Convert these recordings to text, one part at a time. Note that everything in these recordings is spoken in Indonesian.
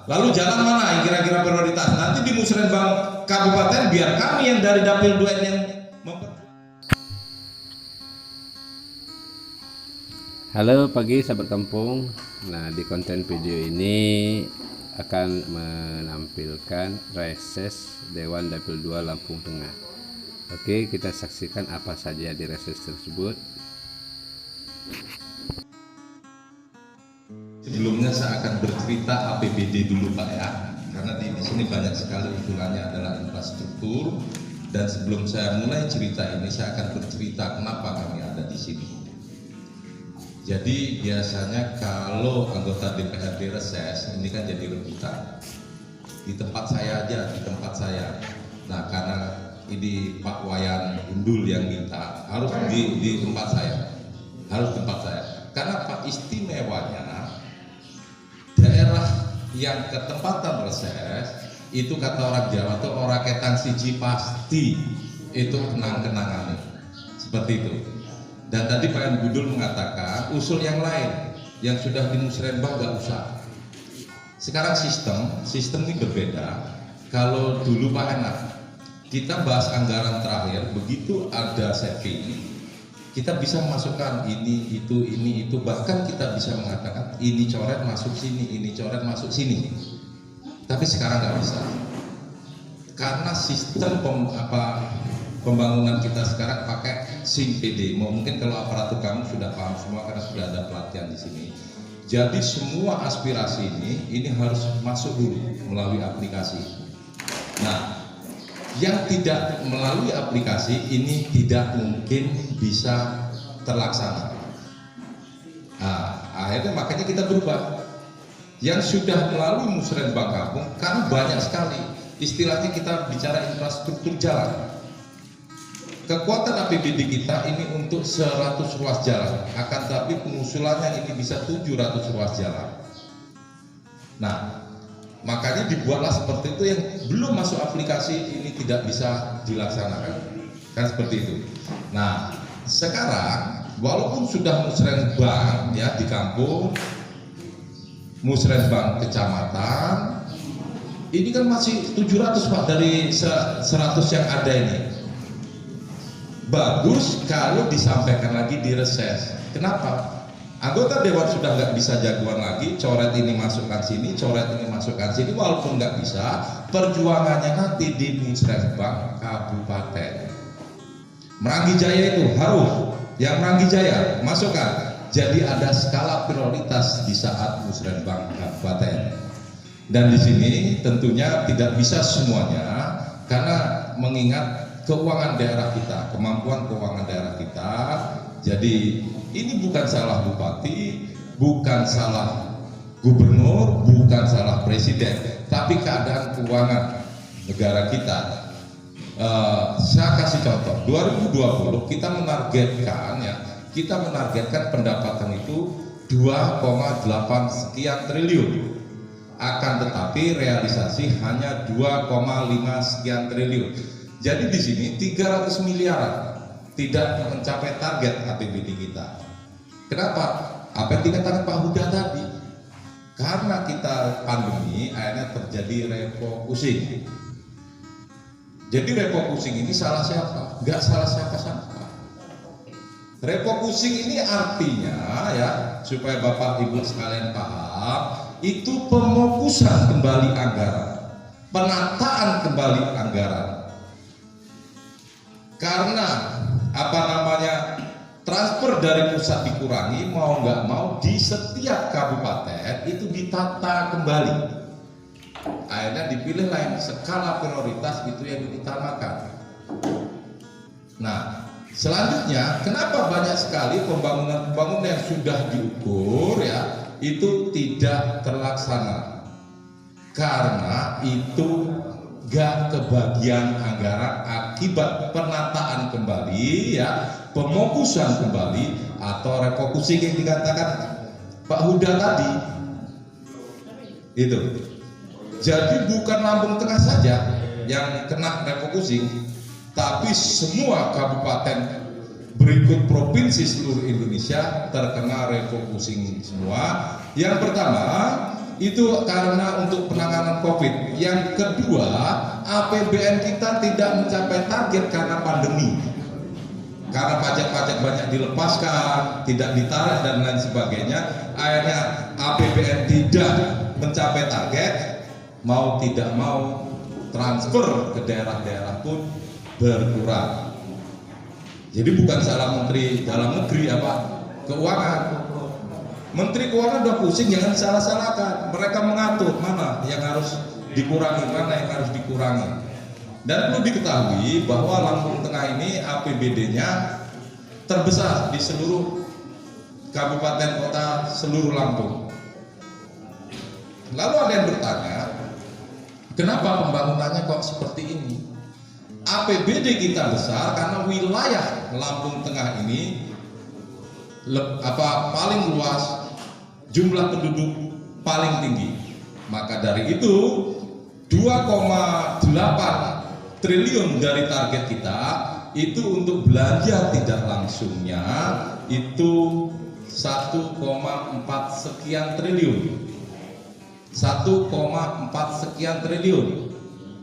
Lalu jalan mana yang kira-kira prioritas? Nanti di Musrenbang Kabupaten biar kami yang dari Dapil 2 yang Halo pagi sahabat kampung. Nah, di konten video ini akan menampilkan reses Dewan Dapil 2 Lampung Tengah. Oke, kita saksikan apa saja di reses tersebut. Sebelumnya saya akan bercerita APBD dulu Pak ya, karena di sini banyak sekali usulannya adalah infrastruktur. Dan sebelum saya mulai cerita ini, saya akan bercerita kenapa kami ada di sini. Jadi biasanya kalau anggota DPRD reses ini kan jadi rebutan. Di tempat saya aja, di tempat saya. Nah karena ini Pak Wayan Gundul yang minta harus di tempat saya, harus tempat saya. Karena Pak istimewanya daerah yang ketempatan reses itu kata orang Jawa tuh orang ketang siji pasti itu kenang-kenangan seperti itu. Dan tadi Pak Gundul mengatakan usul yang lain yang sudah di Musrenbang nggak usah. Sekarang sistem ini berbeda. Kalau dulu Pak enak, kita bahas anggaran terakhir begitu ada saving, kita bisa masukkan ini itu, bahkan kita bisa mengatakan ini coret masuk sini, ini coret masuk sini. Tapi sekarang nggak bisa, karena sistem pembangunan kita sekarang pakai SIM PD. Mungkin kalau aparatur kamu sudah paham semua karena sudah ada pelatihan di sini. Jadi semua aspirasi ini harus masuk dulu melalui aplikasi. Nah, yang tidak melalui aplikasi ini tidak mungkin bisa terlaksana. Nah, akhirnya makanya kita berubah. Yang sudah melalui Musrenbang Kampung kan banyak sekali. Istilahnya kita bicara infrastruktur jalan. Kekuatan APBD kita ini untuk 100 ruas jalan, akan tapi pengusulannya ini bisa 700 ruas jalan. Nah, makanya dibuatlah seperti itu, yang belum masuk aplikasi ini tidak bisa dilaksanakan, kan seperti itu. Nah, sekarang walaupun sudah Musrenbang ya di kampung, Musrenbang kecamatan, ini kan masih 700 Pak dari 100 yang ada ini. Bagus kalau disampaikan lagi di reses. Kenapa? Anggota dewan sudah nggak bisa jagoan lagi, coret ini masukkan sini, coret ini masukkan sini. Walaupun nggak bisa, perjuangannya nanti di Musrenbang Kabupaten. Meranggi Jaya itu harus, yang Meranggi Jaya masukkan. Jadi ada skala prioritas di saat Musrenbang Kabupaten. Dan di sini tentunya tidak bisa semuanya, karena mengingat keuangan daerah kita, kemampuan keuangan daerah kita. Jadi ini bukan salah bupati, bukan salah gubernur, bukan salah presiden, tapi keadaan keuangan negara kita. Saya kasih contoh, 2020 kita menargetkan pendapatan itu 2,8 sekian triliun. Akan tetapi realisasi hanya 2,5 sekian triliun. Jadi di sini 300 miliar tidak mencapai target APBD kita. Kenapa? Apa yang dikatakan Pak Huda tadi? Karena kita pandemi, akhirnya terjadi refocusing. Jadi refocusing ini salah siapa? Enggak salah siapa-siapa. Refocusing ini artinya ya, supaya Bapak Ibu sekalian paham, itu pemokusan kembali anggaran, penataan kembali anggaran. Karena transfer dari pusat dikurangi, mau nggak mau di setiap kabupaten itu ditata kembali. Akhirnya dipilihlah yang skala prioritas itu yang diutamakan. Nah, selanjutnya kenapa banyak sekali pembangunan yang sudah diukur ya itu tidak terlaksana? Karena itu gak kebagian anggaran akibat penataan kembali ya, pemokusan kembali atau refocusing yang dikatakan Pak Huda tadi itu. Jadi bukan Lampung Tengah saja yang kena refocusing, tapi semua kabupaten berikut provinsi seluruh Indonesia terkena refocusing semua. Yang pertama itu karena untuk penanganan COVID. Yang kedua, APBN kita tidak mencapai target karena pandemi. Karena pajak-pajak banyak dilepaskan, tidak ditarik dan lain sebagainya, akhirnya APBN tidak mencapai target, mau tidak mau transfer ke daerah-daerah pun berkurang. Jadi bukan salah Menteri Dalam Negeri Keuangan. Menteri Keuangan udah pusing, jangan salah-salahkan. Mereka mengatur mana yang harus dikurangi, mana yang harus dikurangi. Dan perlu diketahui bahwa Lampung Tengah ini APBD-nya terbesar di seluruh kabupaten kota seluruh Lampung. Lalu ada yang bertanya, kenapa pembangunannya kok seperti ini? APBD kita besar karena wilayah Lampung Tengah ini paling luas, jumlah penduduk paling tinggi. Maka dari itu 2,8 triliun dari target kita itu untuk belanja tidak langsungnya itu 1,4 sekian triliun. 1,4 sekian triliun.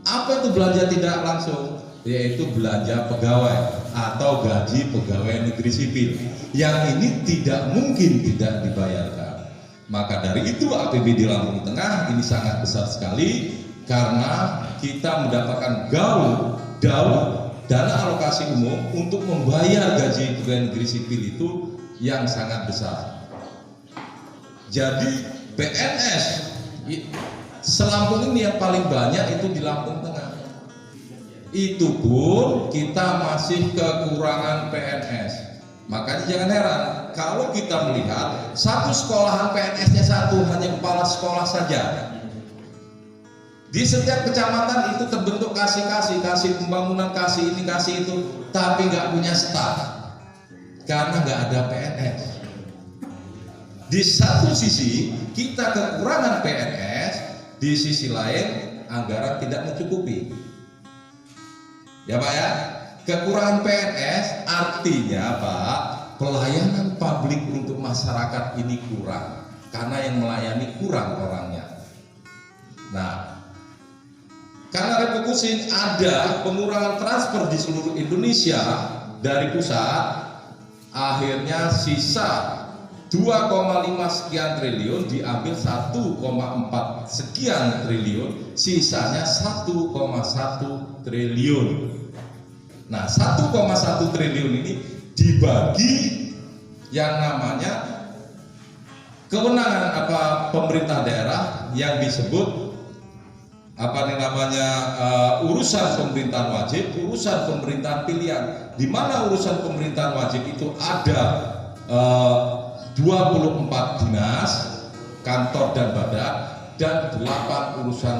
Apa itu belanja tidak langsung? Yaitu belanja pegawai atau gaji pegawai negeri sipil yang ini tidak mungkin tidak dibayarkan. Maka dari itu APBD Lampung Tengah ini sangat besar sekali karena kita mendapatkan dana alokasi umum untuk membayar gaji pegawai negeri sipil itu yang sangat besar. Jadi PNS selampung ini yang paling banyak itu di Lampung Tengah. Itu pun kita masih kekurangan PNS. Makanya jangan heran kalau kita melihat satu sekolahan PNS-nya satu, hanya kepala sekolah saja. Di setiap kecamatan itu terbentuk kasih pembangunan, kasih ini, kasih itu, tapi nggak punya staf karena nggak ada PNS. Di satu sisi kita kekurangan PNS, di sisi lain anggaran tidak mencukupi. Ya Pak ya, kekurangan PNS artinya Pak, pelayanan publik untuk masyarakat ini kurang karena yang melayani kurang orangnya. Nah, karena refocusing ada pengurangan transfer di seluruh Indonesia dari pusat, akhirnya sisa 2,5 sekian triliun diambil 1,4 sekian triliun, sisanya 1,1 triliun. Nah, 1,1 triliun ini dibagi yang namanya kewenangan pemerintah daerah yang disebut urusan pemerintahan wajib, urusan pemerintahan pilihan. Di mana urusan pemerintahan wajib itu ada 24 dinas, kantor dan badan, dan 8 urusan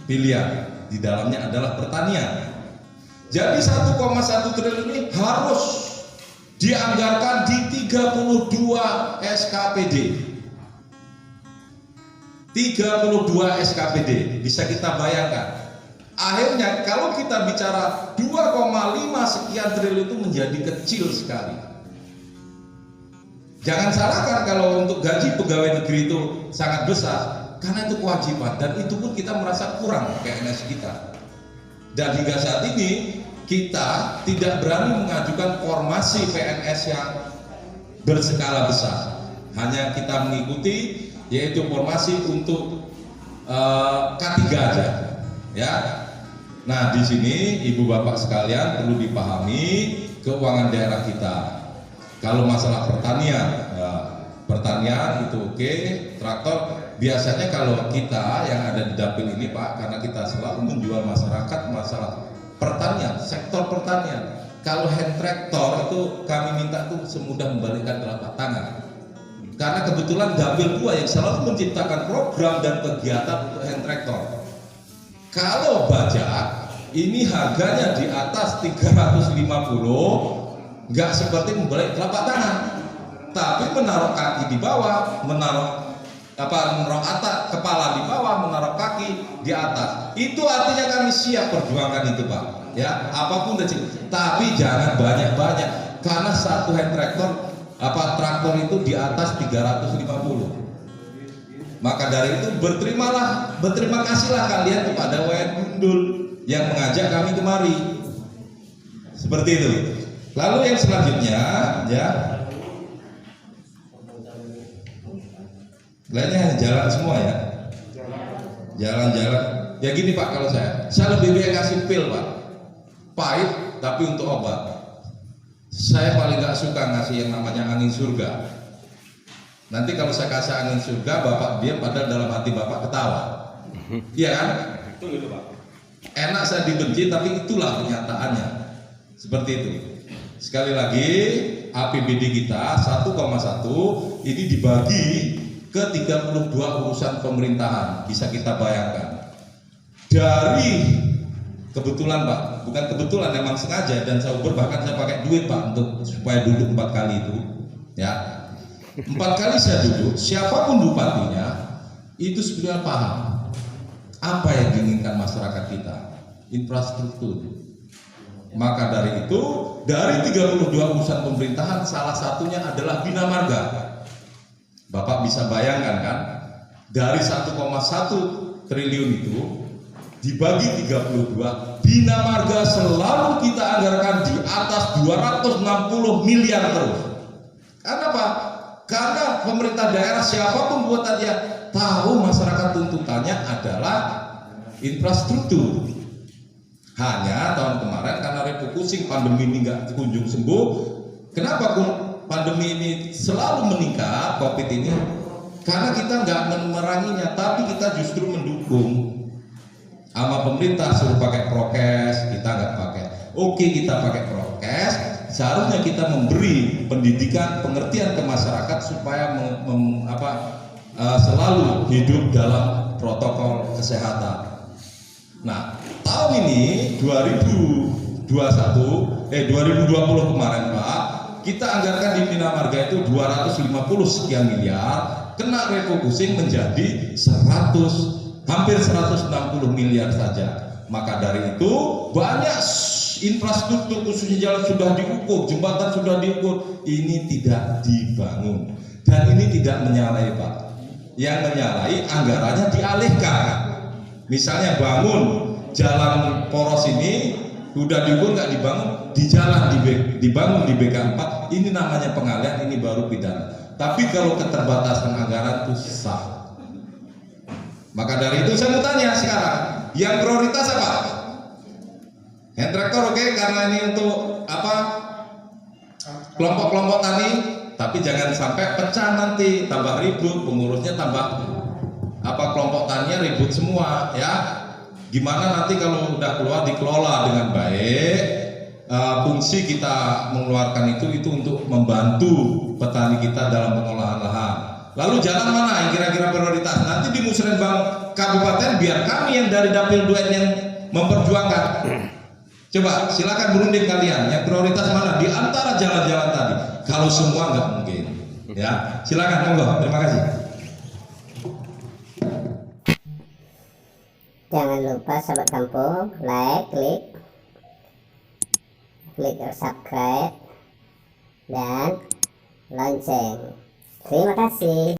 pilihan. Di dalamnya adalah pertanian. Jadi 1,1 triliun ini harus dianggarkan di 32 SKPD. 32 SKPD, bisa kita bayangkan. Akhirnya kalau kita bicara 2,5 sekian triliun itu menjadi kecil sekali. Jangan salahkan kalau untuk gaji pegawai negeri itu sangat besar, karena itu kewajiban dan itu pun kita merasa kurang PNS kita. Dan hingga saat ini kita tidak berani mengajukan formasi PNS yang berskala besar. Hanya kita mengikuti yaitu formasi untuk K3 aja, ya. Nah, di sini Ibu Bapak sekalian perlu dipahami keuangan daerah kita. Kalau masalah pertanian, pertanian itu oke, traktor biasanya kalau kita yang ada di dapil ini Pak, karena kita selalu menjual masyarakat masalah pertanian, sektor pertanian. Kalau hand traktor itu kami minta tuh semudah membalikkan telapak tangan. Karena kebetulan dapil 2 yang selalu menciptakan program dan kegiatan untuk hand traktor. Kalau bajak ini harganya di atas 350, nggak seperti membalik telapak tangan, tapi menaruh kaki di bawah, menaruh atas kepala di bawah, menaruh kaki di atas. Itu artinya kami siap perjuangkan itu Pak, ya apapun tapi jangan banyak-banyak karena satu hand traktor traktor itu di atas 350. Maka dari itu berterima kasihlah kalian kepada Wayan Gundul yang mengajak kami kemari. Seperti itu. Lalu yang selanjutnya, ya, lainnya hanya jalan semua ya, jalan-jalan. Ya gini Pak, kalau saya lebih baik kasih pil Pak, pahit tapi untuk obat. Saya paling nggak suka ngasih yang namanya angin surga. Nanti kalau saya kasih angin surga, Bapak diam, padahal dalam hati Bapak ketawa. Iya kan? Betul itu Pak. Enak saya dibenci, tapi itulah kenyataannya. Seperti itu. Sekali lagi, APBD kita 1,1 ini dibagi ke 32 urusan pemerintahan. Bisa kita bayangkan. Dari kebetulan Pak, bukan kebetulan, memang sengaja, dan saya uber, bahkan saya pakai duit Pak untuk supaya duduk 4 kali itu, ya 4 kali saya duduk, siapapun bupatinya itu sebenarnya paham apa yang diinginkan masyarakat kita, infrastruktur. Maka dari itu, dari 32 urusan pemerintahan, salah satunya adalah Bina Marga. Bapak bisa bayangkan kan, dari 1,1 triliun itu dibagi 32, Bina Marga selalu kita anggarkan di atas 260 miliar terus. Karena apa? Karena pemerintah daerah siapapun buatannya tahu masyarakat tuntutannya adalah infrastruktur. Hanya tahun kemarin karena refocusing pandemi ini nggak kunjung sembuh. Kenapa pandemi ini selalu meningkat, COVID ini? Karena kita nggak memeranginya, tapi kita justru mendukung. Sama pemerintah suruh pakai prokes, kita nggak pakai. Oke, kita pakai prokes, seharusnya kita memberi pendidikan, pengertian ke masyarakat supaya selalu hidup dalam protokol kesehatan. Nah, tahun ini 2020 kemarin Pak, kita anggarkan di Bina Marga itu 250 sekian miliar, kena refocusing menjadi hampir 160 miliar saja. Maka dari itu banyak infrastruktur khususnya jalan sudah diukur, jembatan sudah diukur, ini tidak dibangun. Dan ini tidak menyalahi Pak. Yang menyalahi anggarannya dialihkan. Misalnya bangun jalan poros ini udah diukur nggak dibangun, di jalan dibangun di BK4, ini namanya pengalihan, ini baru pidana. Tapi kalau keterbatasan anggaran itu sah. Maka dari itu saya mau tanya sekarang, yang prioritas apa? Hand tractor oke, karena ini untuk kelompok-kelompok tani, tapi jangan sampai pecah nanti, tambah ribut, pengurusnya tambah kelompok taninya ribut semua ya. Gimana nanti kalau udah keluar dikelola dengan baik, fungsi kita mengeluarkan itu untuk membantu petani kita dalam pengolahan lahan. Lalu jalan mana yang kira-kira prioritas? Nanti di Musrenbang Kabupaten biar kami yang dari Dapil 2 yang memperjuangkan. Coba silakan berunding kalian, yang prioritas mana di antara jalan-jalan tadi? Kalau semua nggak mungkin, ya silakan monggo. Terima kasih. Jangan lupa sahabat kampung, like, klik subscribe dan lonceng. Terima kasih.